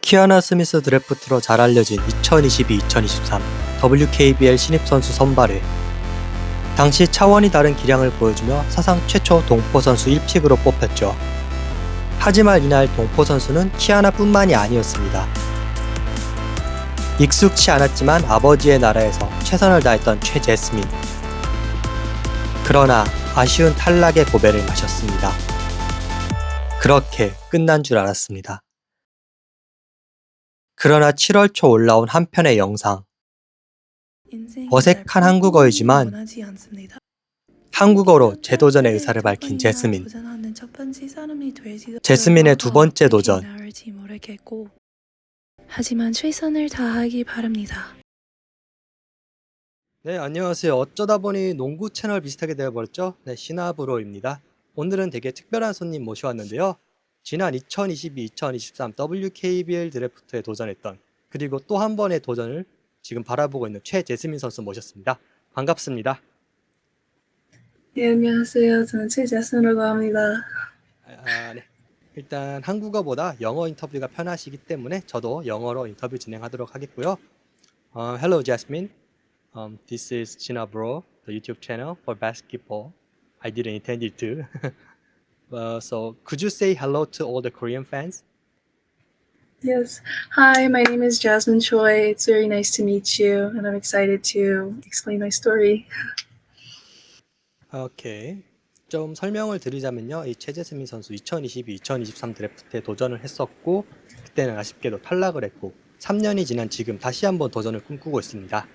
키아나 스미스 드래프트로 잘 알려진 2022-2023 WKBL 신입선수 선발회. 당시 차원이 다른 기량을 보여주며 사상 최초 동포선수 1픽으로 뽑혔죠. 하지만 이날 동포선수는 키아나뿐만이 아니었습니다. 익숙치 않았지만 아버지의 나라에서 최선을 다했던 최재스민. 그러나 아쉬운 탈락의 고배를 마셨습니다. 그렇게 끝난 줄 알았습니다. 그러나 7월 초 올라온 한 편의 영상. 어색한 한국어이지만 한국어로 재도전의 의사를 밝힌 제스민. 제스민의 두 번째 도전. 하지만 최선을 다하기 바랍니다. 네, 안녕하세요. 어쩌다 보니 농구 채널 비슷하게 되어버렸죠? 네, 신합으로입니다. 오늘은 되게 특별한 손님 모셔왔는데요. 지난 2022-2023 WKBL 드래프트에 도전했던, 그리고 또 한 번의 도전을 지금 바라보고 있는 최재스민 선수 모셨습니다. 반갑습니다. 네, 안녕하세요. 저는 최재스민이라고 합니다. 네. 일단 한국어보다 영어 인터뷰가 편하시기 때문에 저도 영어로 인터뷰 진행하도록 하겠고요. Hello, Jasmine. This is Jinabro, the YouTube channel for basketball. I didn't intend it to. So could you say hello to all the Korean fans? Yes. Hi, my name is Jasmine Choi. It's very nice to meet you, and I'm excited to explain my story. 오케이. 좀 설명을 드리자면요. 이 최재스민 선수 2022-2023 드래프트에 도전을 했었고, 그때는 아쉽게도 탈락을 했고, 3년이 지난 지금 다시 한번 도전을 꿈꾸고 있습니다.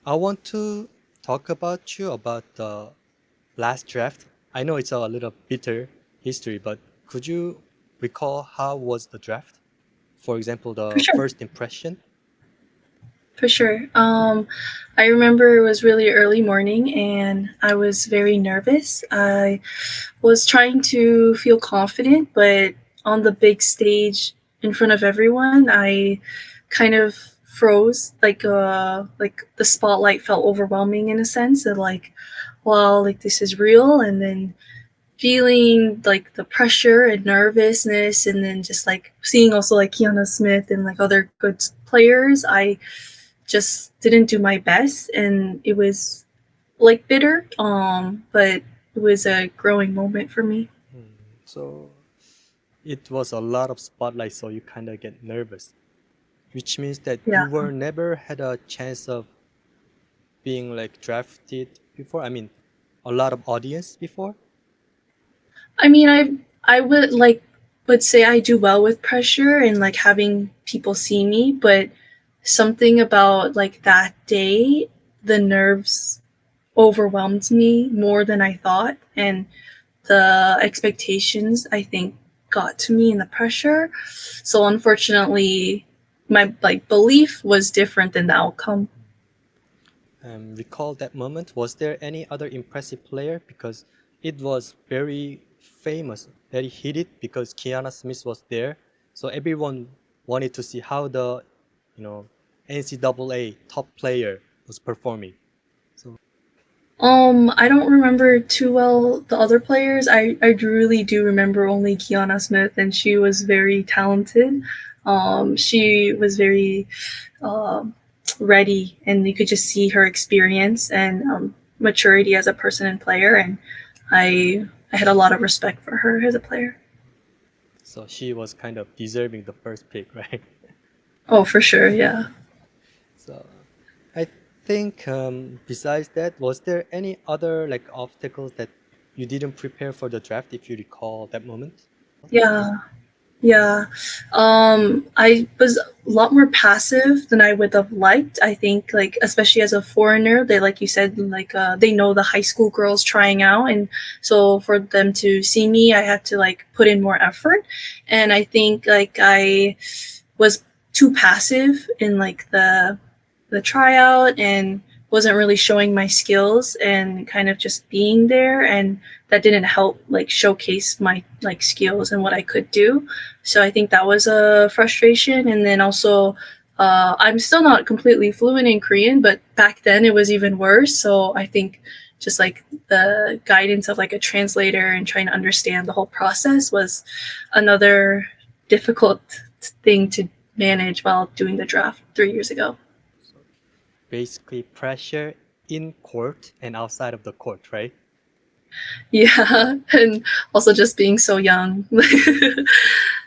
I want to talk about you about the last draft. I know it's a little bitter history, but could you recall how was the draft? For example, the Sure. first impression? For sure. I remember it was really early morning, and I was very nervous. I was trying to feel confident, but on the big stage in front of everyone, I kind of froze. Like the spotlight felt overwhelming in a sense, of like, wow, like this is real, and then feeling like the pressure and nervousness, and then just like seeing also like Kiana Smith and like other good players, I just didn't do my best, and it was like bitter, but it was a growing moment for me. So it was a lot of spotlight, so you kind of get nervous, which means that Yeah. you were never had a chance of being like drafted before. I mean, a lot of audience before. I mean, I would say I do well with pressure and like having people see me, but something about like that day, the nerves overwhelmed me more than I thought, and the expectations, I think, got to me, and the pressure. So unfortunately, my like belief was different than the outcome. Recall that moment. Was there any other impressive player? Because it was very famous, very heated, because Kiana Smith was there. So everyone wanted to see how the, NCAA top player was performing. I don't remember too well the other players. I really do remember only Kiana Smith, and she was very talented. She was very ready, and you could just see her experience and maturity as a person and player, and I had a lot of respect for her as a player. So she was kind of deserving the first pick, right? Oh, for sure, yeah. So I think besides that, was there any other like obstacles that you didn't prepare for the draft, if you recall that moment? Yeah. I was a lot more passive than I would have liked. I think, like, especially as a foreigner, they, like you said, like, they know the high school girls trying out. And so for them to see me, I had to like put in more effort. And I think like I was too passive in like the tryout and wasn't really showing my skills and kind of just being there, and that didn't help like showcase my like skills and what I could do. So I think that was a frustration. And then also I'm still not completely fluent in Korean, but back then it was even worse. So I think just like the guidance of like a translator and trying to understand the whole process was another difficult thing to manage while doing the draft 3 years ago. Basically, pressure in court and outside of the court, right? Yeah, and also just being so young.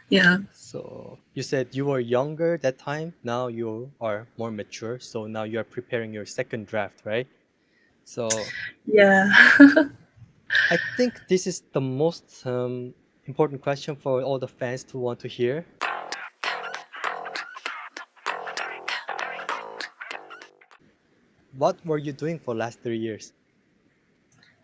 Yeah. So you said you were younger that time. Now you are more mature. So now you are preparing your second draft, right? So Yeah. I think this is the most important question for all the fans to want to hear. What were you doing for last 3 years?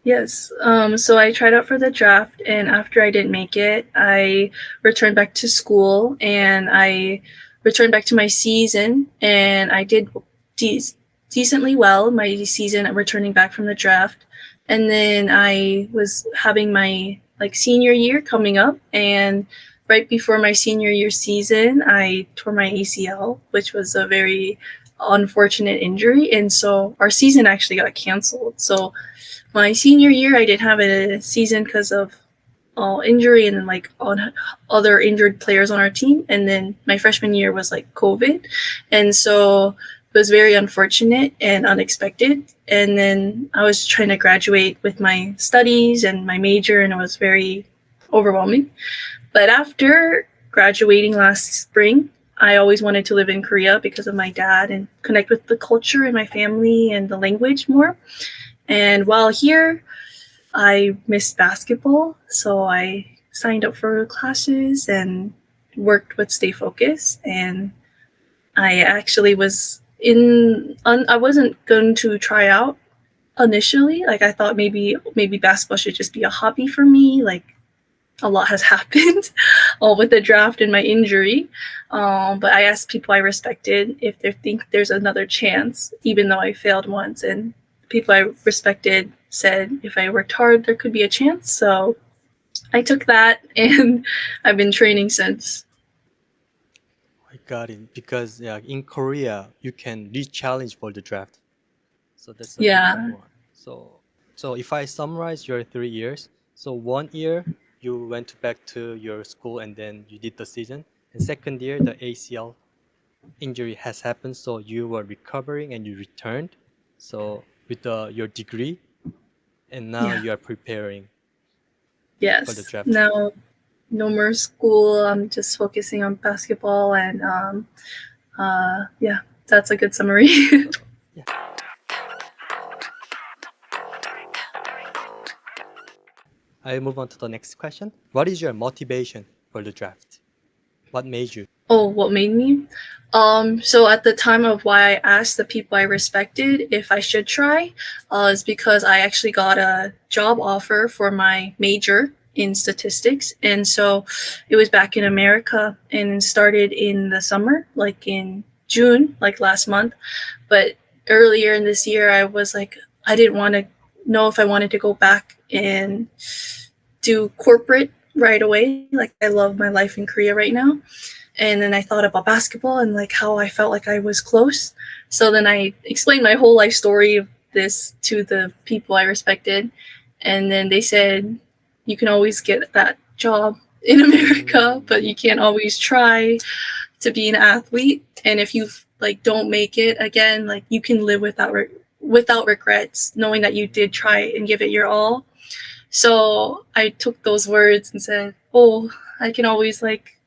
Yes. So I tried out for the draft, and after I didn't make it, I returned back to school and I returned back to my season, and I did decently well my season at returning back from the draft. And then I was having my like senior year coming up, and right before my senior year season, I tore my ACL, which was a very unfortunate injury, and so our season actually got canceled. So my senior year, I didn't have a season because of injury and then like on other injured players on our team. And then my freshman year was like COVID, and so it was very unfortunate and unexpected. And then I was trying to graduate with my studies and my major, and it was very overwhelming. But after graduating last spring, I always wanted to live in Korea because of my dad and connect with the culture and my family and the language more. And while here, I missed basketball, so I signed up for classes and worked with Stay Focused. And I actually was I wasn't going to try out initially. Like I thought maybe basketball should just be a hobby for me. Like a lot has happened with the draft and my injury. But I asked people I respected if they think there's another chance, even though I failed once. And people I respected said if I worked hard, there could be a chance. So I took that, and I've been training since. I got it. Because in Korea, you can re-challenge for the draft. So that's a different one. So if I summarize your 3 years, so 1 year you went back to your school and then you did the season. And second year, the ACL injury has happened, so you were recovering and you returned. So with your degree, and now you are preparing for the Yes. draft. Now, no more school. I'm just focusing on basketball, and that's a good summary. Yeah. I move on to the next question. What is your motivation for the draft? What made you? Oh, what made me? So at the time of why I asked the people I respected if I should try, is because I actually got a job offer for my major in statistics. And so it was back in America and started in the summer, like in June, like last month. But earlier in this year, I was like, I didn't want to know if I wanted to go back and do corporate right away. Like I love my life in Korea right now. And then I thought about basketball and like how I felt like I was close. So then I explained my whole life story of this to the people I respected. And then they said, you can always get that job in America, but you can't always try to be an athlete. And if you like don't make it again, like you can live without regrets, knowing that you did try and give it your all. So I took those words and said, oh, I can always like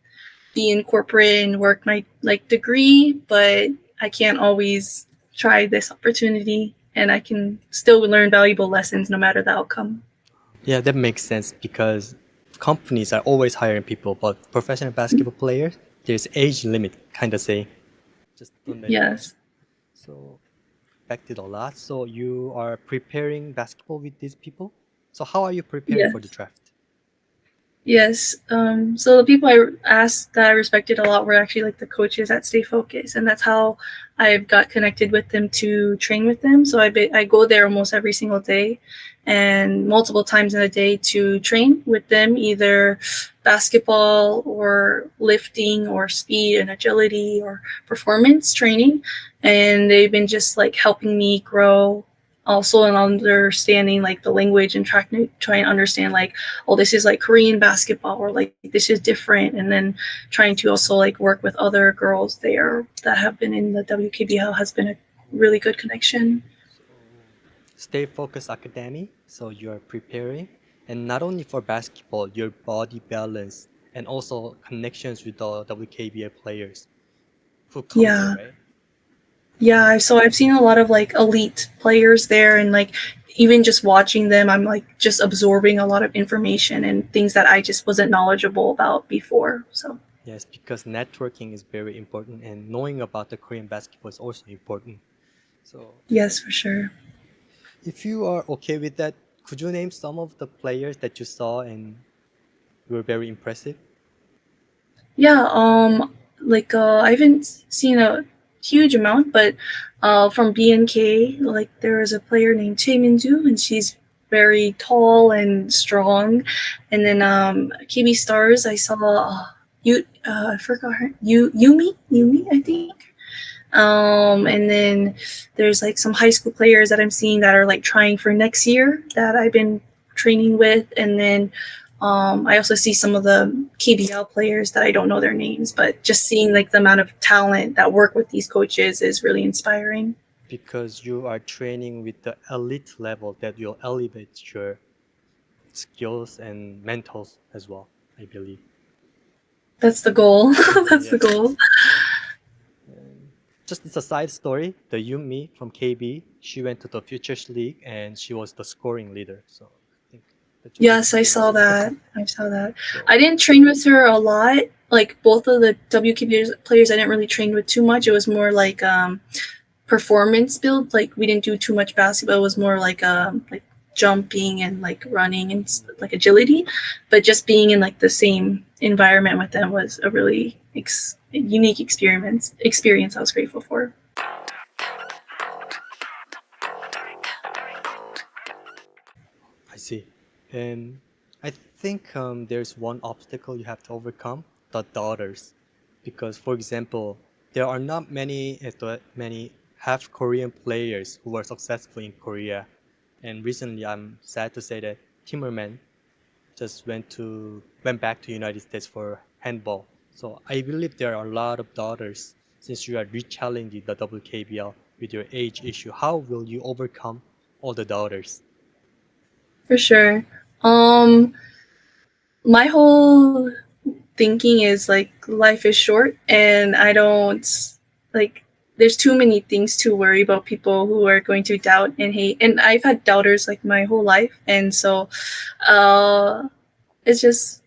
be in corporate and work my like degree, but I can't always try this opportunity, and I can still learn valuable lessons no matter the outcome. Yeah, that makes sense because companies are always hiring people, but professional basketball players, there's age limit kind of saying. Just don't let it go. Yes. So affected a lot. So you are preparing basketball with these people. So how are you preparing for the draft? Yes. So the people I asked that I respected a lot were actually like the coaches at Stay Focused, and that's how I've got connected with them to train with them. So I go there almost every single day and multiple times in a day to train with them, either basketball or lifting or speed and agility or performance training. And they've been just like helping me grow also in understanding like the language and try and understand like, oh, this is like Korean basketball, or like this is different, and then trying to also like work with other girls there that have been in the WKBL has been a really good connection. Stay focused academy, so you're preparing, and not only for basketball, your body balance and also connections with the WKBL players who come Yeah. there, right? Yeah, so I've seen a lot of like elite players there, and like even just watching them, I'm like just absorbing a lot of information and things that I just wasn't knowledgeable about before. So Yes, because networking is very important, and knowing about the Korean basketball is also important. So, yes, for sure. if you are okay with that, could you name some of the players that you saw and were very impressive? Yeah, like I haven't seen a huge amount, but from BNK, like there was a player named Chae-min-ju, and she's very tall and strong. And then KB Stars, I saw I forgot her Yumi, I think. And then there's like some high school players that I'm seeing that are like trying for next year that I've been training with, and then I also see some of the KBL players that I don't know their names, but just seeing like the amount of talent that work with these coaches is really inspiring. Because you are training with the elite level that will elevate your skills and mentals as well, I believe. That's the goal. That's the Yes. goal. And just it's a side story. The Yumi from KB, she went to the Futures League and she was the scoring leader. So I think that Yes, I saw that. I saw that. So, I didn't train with her a lot. Like both of the WKB players, I didn't really train with too much. It was more like performance build. Like we didn't do too much basketball. It was more like jumping and like running and like agility. But just being in like the same environment with them was a really unique experience. I was grateful for. I see. And I think there's one obstacle you have to overcome, the daughters. Because, for example, there are not many half Korean players who were successful in Korea. And recently, I'm sad to say that Timmerman just went back to United States for handball. So I believe there are a lot of daughters. Since you are re-challenging the WKBL with your age issue, how will you overcome all the daughters? For sure. My whole thinking is like life is short, and I don't like there's too many things to worry about people who are going to doubt and hate. And I've had doubters like my whole life, and so it's just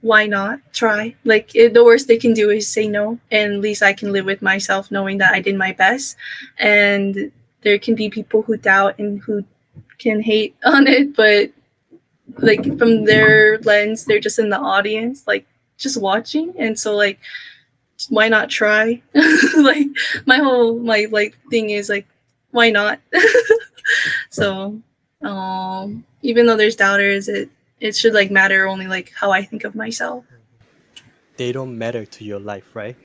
why not try? Like the worst they can do is say no, and at least I can live with myself knowing that I did my best. And there can be people who doubt and who can hate on it, but like from their lens, they're just in the audience, like just watching. And so like why not try? Like my like thing is like why not? So even though there's doubters, it should like matter only like how I think of myself. They don't matter to your life, right?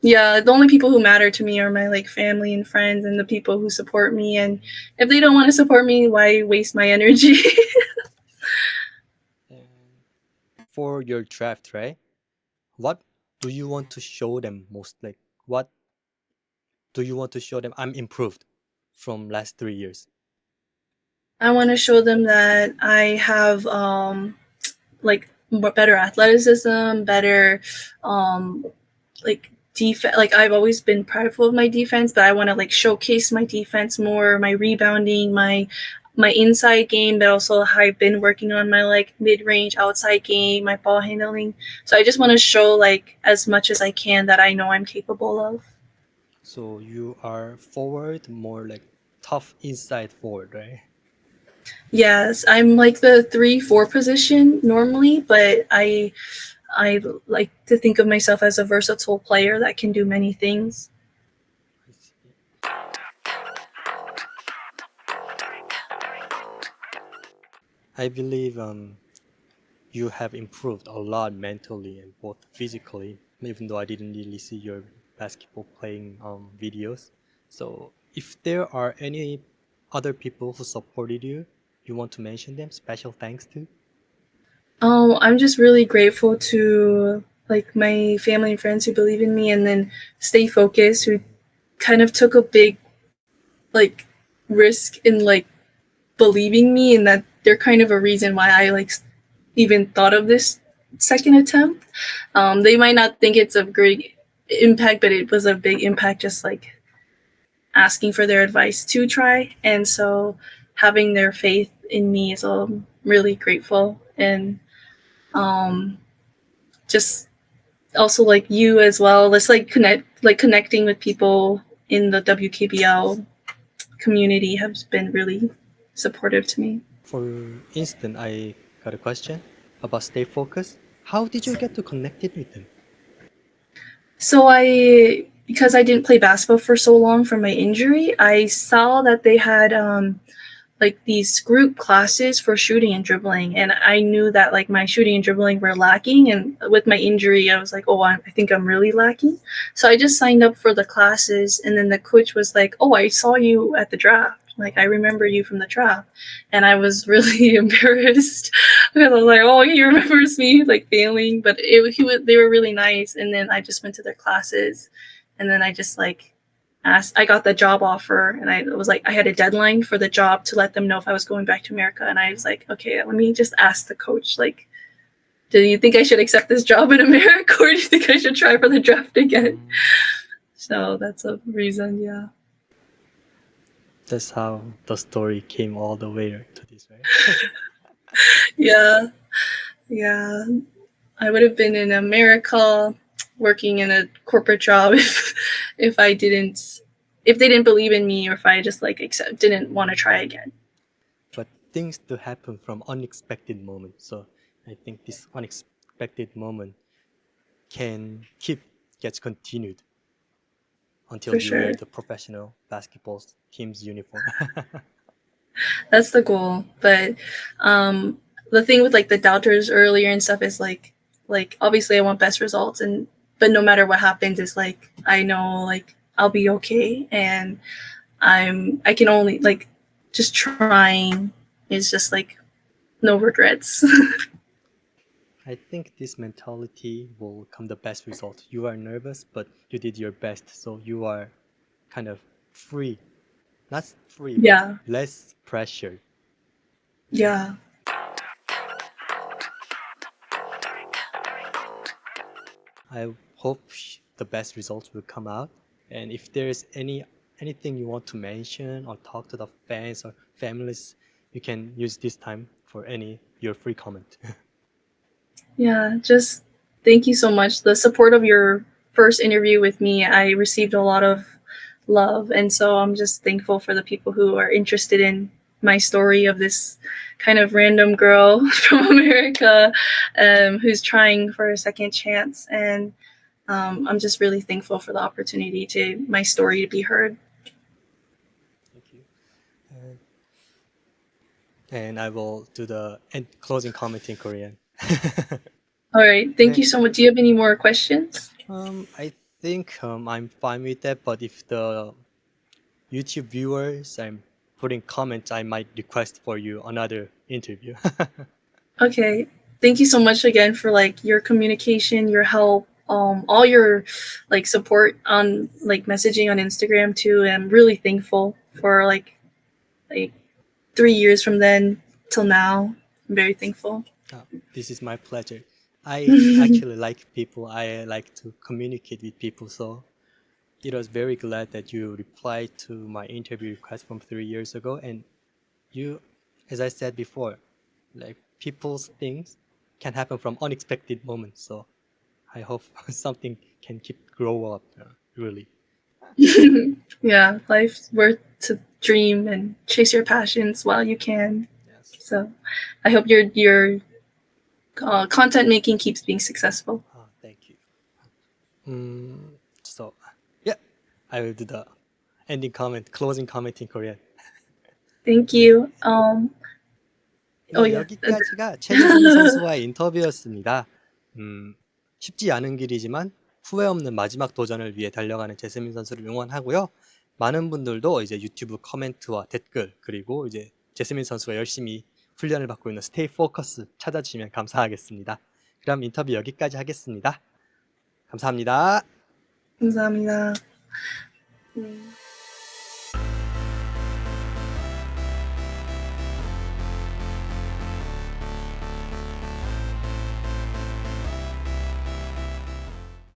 Yeah, the only people who matter to me are my like family and friends and the people who support me. And if they don't want to support me, why waste my energy? And for your draft, right? What do you want to show them most? Like, what do you want to show them? I'm improved from last 3 years. I want to show them that I have like better athleticism, better like defense. Like I've always been prideful of my defense, but I want to like showcase my defense more, my rebounding, my inside game, but also I've been working on my like mid-range outside game, my ball handling. So I just want to show like as much as I can that I know I'm capable of. So you are forward, more like tough inside forward, right? Yes, I'm like the 3-4 position normally, but I like to think of myself as a versatile player that can do many things. I see. I believe you have improved a lot mentally and both physically, even though I didn't really see your basketball playing videos. So if there are any other people who supported you, you want to mention them, special thanks to? I'm just really grateful to like my family and friends who believe in me and then stay focused, who kind of took a big like risk in like believing me, and that they're kind of a reason why I like even thought of this second attempt. They might not think it's a great impact, but it was a big impact, just like asking for their advice to try. And so having their faith in me is really grateful. And just also like you as well. Let's like connecting with people in the WKBL community has been really supportive to me. For instance, I got a question about stay focused. How did you get to connect it with them? So because I didn't play basketball for so long from my injury, I saw that they had like these group classes for shooting and dribbling, and I knew that like my shooting and dribbling were lacking, and with my injury I was like, oh, I think I'm really lacking. So I just signed up for the classes, and then the coach was like, oh, I saw you at the draft, like I remember you from the draft. And I was really embarrassed because I was like, oh, he remembers me like failing, but they were really nice. And then I just went to their classes, and then I just like I got the job offer, and I was like, I had a deadline for the job to let them know if I was going back to America. And I was like, okay, let me just ask the coach, like, do you think I should accept this job in America, or do you think I should try for the draft again? So that's a reason, yeah. That's how the story came all the way to this, right? Yeah. I would have been in America working in a corporate job if they didn't believe in me, or if I just like didn't want to try again. But things do happen from unexpected moments. So I think this unexpected moment gets continued until For you sure. wear the professional basketball team's uniform. That's the goal. But the thing with like the doubters earlier and stuff is like obviously I want best results, but no matter what happens, it's like I know like I'll be okay, and I can only like just trying is just like no regrets. I think this mentality will come the best result. You are nervous, but you did your best, so you are kind of free. Not free, Yeah. but less pressure. Yeah. I hope the best results will come out. And if there's anything you want to mention or talk to the fans or families, you can use this time for your free comment. Yeah, just thank you so much. The support of your first interview with me, I received a lot of love, and so I'm just thankful for the people who are interested in my story of this kind of random girl from America who's trying for a second chance. And I'm just really thankful for the opportunity my story to be heard. Thank you. And I will do the closing comment in Korean. All right. Thank you so much. Do you have any more questions? I think I'm fine with that, but if the YouTube viewers I'm putting comments, I might request for you another interview. Okay. Thank you so much again for like your communication, your help, all your like support on like messaging on Instagram too. And I'm really thankful for like 3 years from then till now. I'm very thankful. This is my pleasure. I actually like people. I like to communicate with people. So it was very glad that you replied to my interview request from 3 years ago. And you, as I said before, like people's things can happen from unexpected moments. So I hope something can grow up, really. Yeah, life's worth to dream and chase your passions while you can. Yes. So I hope your content making keeps being successful. Thank you. So yeah, I will do the closing comment in Korean. Thank you. 네, 여기까지가 최재스민 선수와의 인터뷰였습니다. 쉽지 않은 길이지만 후회 없는 마지막 도전을 위해 달려가는 재스민 선수를 응원하고요. 많은 분들도 이제 유튜브 커멘트와 댓글 그리고 이제 제스민 선수가 열심히 훈련을 받고 있는 스테이 포커스 찾아주시면 감사하겠습니다. 그럼 인터뷰 여기까지 하겠습니다. 감사합니다. 감사합니다. 네.